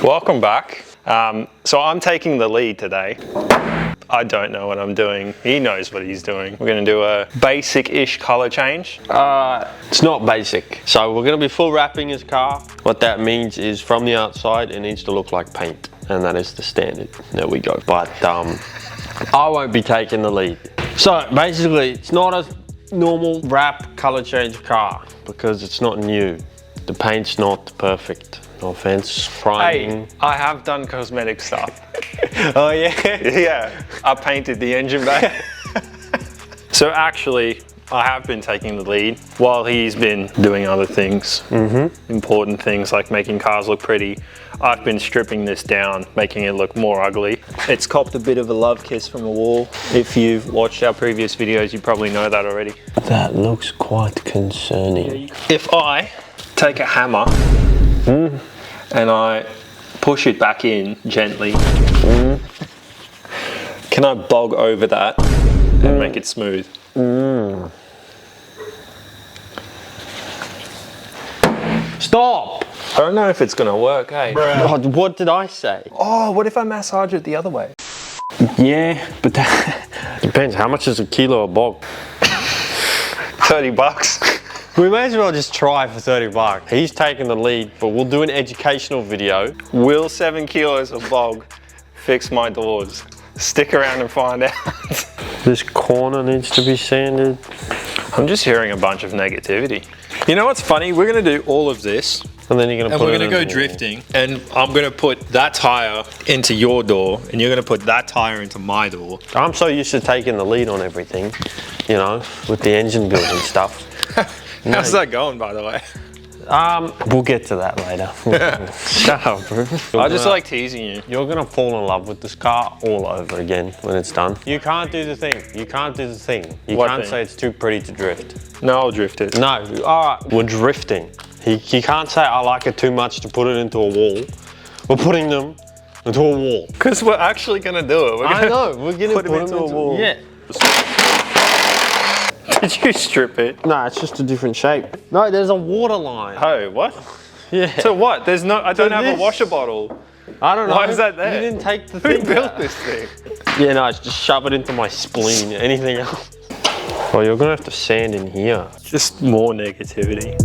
Welcome back. So I'm taking the lead today. I don't know what I'm doing. He knows what he's doing. We're going to do a basic-ish color change. It's not basic. So we're going to be full wrapping his car. What that means is from the outside, it needs to look like paint. And that is the standard. There we go. But I won't be taking the lead. So basically, it's not a normal wrap color change car because it's not new. The paint's not perfect. No offense, priming. Hey, I have done cosmetic stuff. Oh yeah? Yeah, I painted the engine bay. So actually, I have been taking the lead while he's been doing other things. Important things like making cars look pretty. I've been stripping this down, making it look more ugly. It's copped a bit of a love kiss from the wall. If you've watched our previous videos, you probably know that already. That looks quite concerning. If I take a hammer and I push it back in gently, can I bog over that and make it smooth? Stop! I don't know if it's gonna work, eh? God, what did I say? Oh, what if I massage it the other way? Yeah, but that depends. How much is a kilo of bog? 30 bucks. We may as well just try for 30 bucks. He's taking the lead, but we'll do an educational video. Will 7 kilos of bog fix my doors? Stick around and find out. This corner needs to be sanded. I'm just hearing a bunch of negativity. You know what's funny? We're gonna do all of this. And then you're gonna And put we're it gonna go in the drifting, and I'm gonna put that tire into your door, and you're gonna put that tire into my door. I'm so used to taking the lead on everything, you know, with the engine build and stuff. How's that going, by the way? We'll get to that later. Shut up, bro. I just like teasing you. You're gonna fall in love with this car all over again when it's done. You can't do the thing. You can't do the thing. You What can't thing? say it's too pretty to drift. No, I'll drift it. No, all right, we're drifting. He can't say I like it too much to put it into a wall. We're putting them into a wall. Because we're actually gonna do it. We're I gonna know, we're gonna put put them into a wall. Yeah. Did you strip it? No, it's just a different shape. No, there's a water line. Oh, what? Yeah. So what? There's no. I don't have this. a washer bottle. I don't know. Why is that there? You didn't take the Who thing built out. this thing? Yeah, no, it's just shove it into my spleen. Anything else? Well, you're gonna have to sand in here. Just more negativity.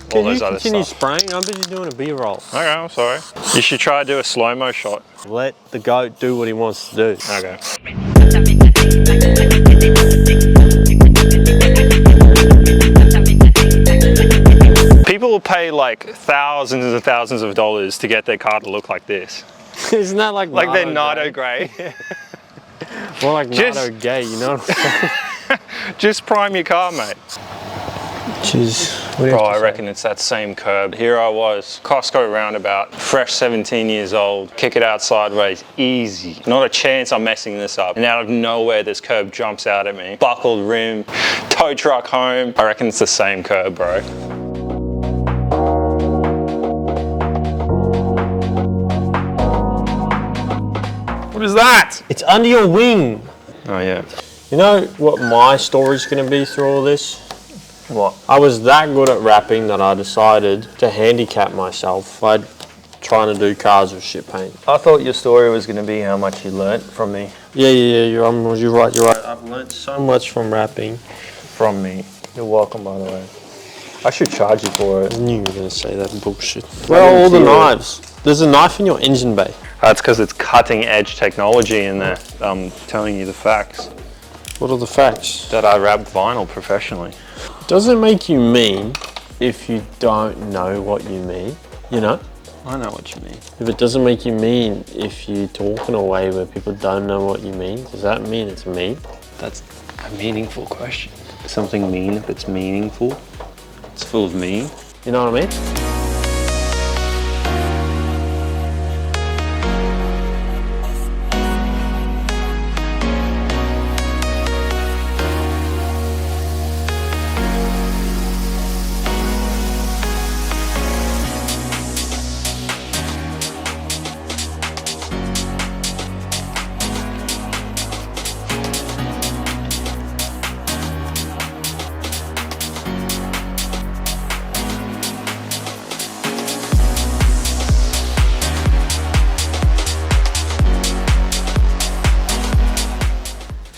All Can you those other continue stuff. spraying? I'm busy doing a B-roll. Okay, I'm sorry. You should try to do a slow-mo shot. Let the goat do what he wants to do. Okay. People will pay like thousands and thousands of dollars to get their car to look like this. Isn't that like Like they're Nardo grey. More like Just- Nardo gay, you know what I'm saying? Just prime your car, mate. Jeez. Bro, I reckon it's that same curb. Here I was, Costco roundabout, fresh 17 years old, kick it out sideways, easy. Not a chance I'm messing this up. And out of nowhere, this curb jumps out at me. Buckled rim, tow truck home. I reckon it's the same curb, bro. What is that? It's under your wing. Oh yeah. You know what my story's gonna be through all this? What? I was that good at rapping that I decided to handicap myself. I'd trying to do cars with shit paint. I thought your story was going to be how much you learnt from me. Yeah, you're right. I've learned so much from rapping. From me. You're welcome, by the way. I should charge you for it. I knew you were going to say that bullshit. Where are all the knives? There's a knife in your engine bay. That's because it's cutting edge technology in there. I'm telling you the facts. What are the facts? That I wrap vinyl professionally. Does it make you mean if you don't know what you mean? You know? I know what you mean. If it doesn't make you mean if you talk in a way where people don't know what you mean, does that mean it's mean? That's a meaningful question. Is something mean if it's meaningful? It's full of meaning. You know what I mean?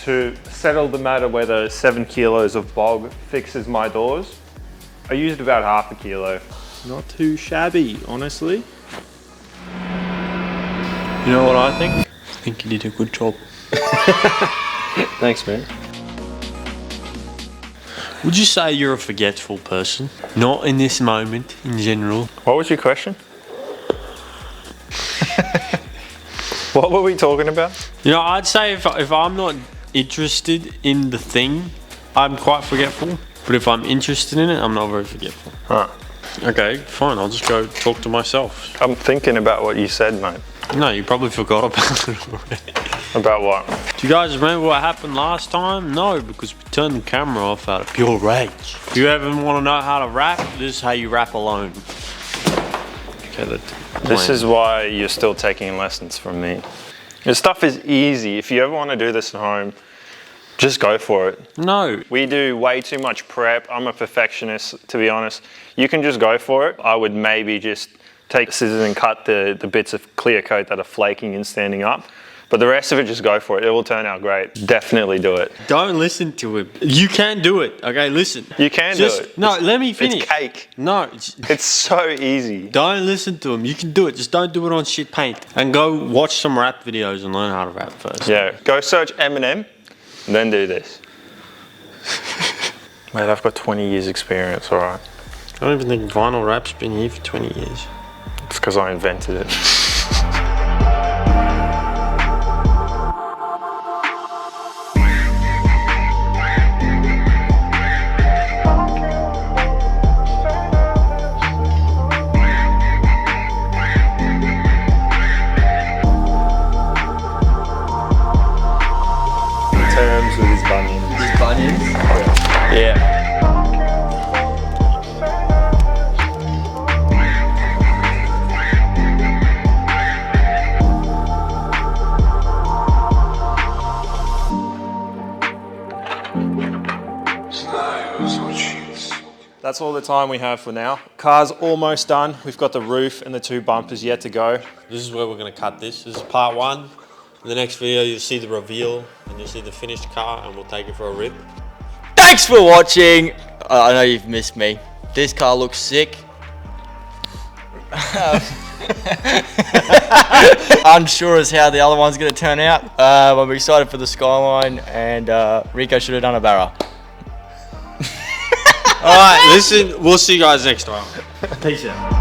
To settle the matter whether 7 kilos of bog fixes my doors, I used about half a kilo. Not too shabby, honestly. You know what I think? I think you did a good job. Thanks, man. Would you say you're a forgetful person? Not in this moment, in general. What was your question? What were we talking about? You know, I'd say if I'm not interested in the thing, I'm quite forgetful. But if I'm interested in it, I'm not very forgetful. Huh. Okay, fine. I'll just go talk to myself. I'm thinking about what you said, mate. No, you probably forgot about it already. About what? Do you guys remember what happened last time? No, because we turned the camera off out of pure rage. If you ever want to know how to rap, this is how you rap alone. Okay, this is why you're still taking lessons from me. This stuff is easy. If you ever want to do this at home, just go for it. No. We do way too much prep. I'm a perfectionist, to be honest. You can just go for it. I would maybe just take scissors and cut the bits of clear coat that are flaking and standing up. But the rest of it, just go for it. It will turn out great. Definitely do it. Don't listen to him. You can do it. Okay, listen. You can do it. No, let me finish. It's cake. No. It's so easy. Don't listen to him. You can do it. Just don't do it on shit paint. And go watch some rap videos and learn how to rap first. Yeah, go search Eminem, and then do this. Mate, I've got 20 years experience, all right? I don't even think vinyl rap's been here for 20 years. It's because I invented it. With his bunions. His bunions? Yeah. That's all the time we have for now. Car's almost done. We've got the roof and the 2 bumpers yet to go. This is where we're going to cut this. This is part 1. In the next video, you'll see the reveal and you'll see the finished car, and we'll take it for a rip. Thanks for watching. I know you've missed me. This car looks sick. Unsure as how the other one's going to turn out. I'm excited for the Skyline, and Rico should have done a barra. Alright, listen, we'll see you guys next time. Peace out.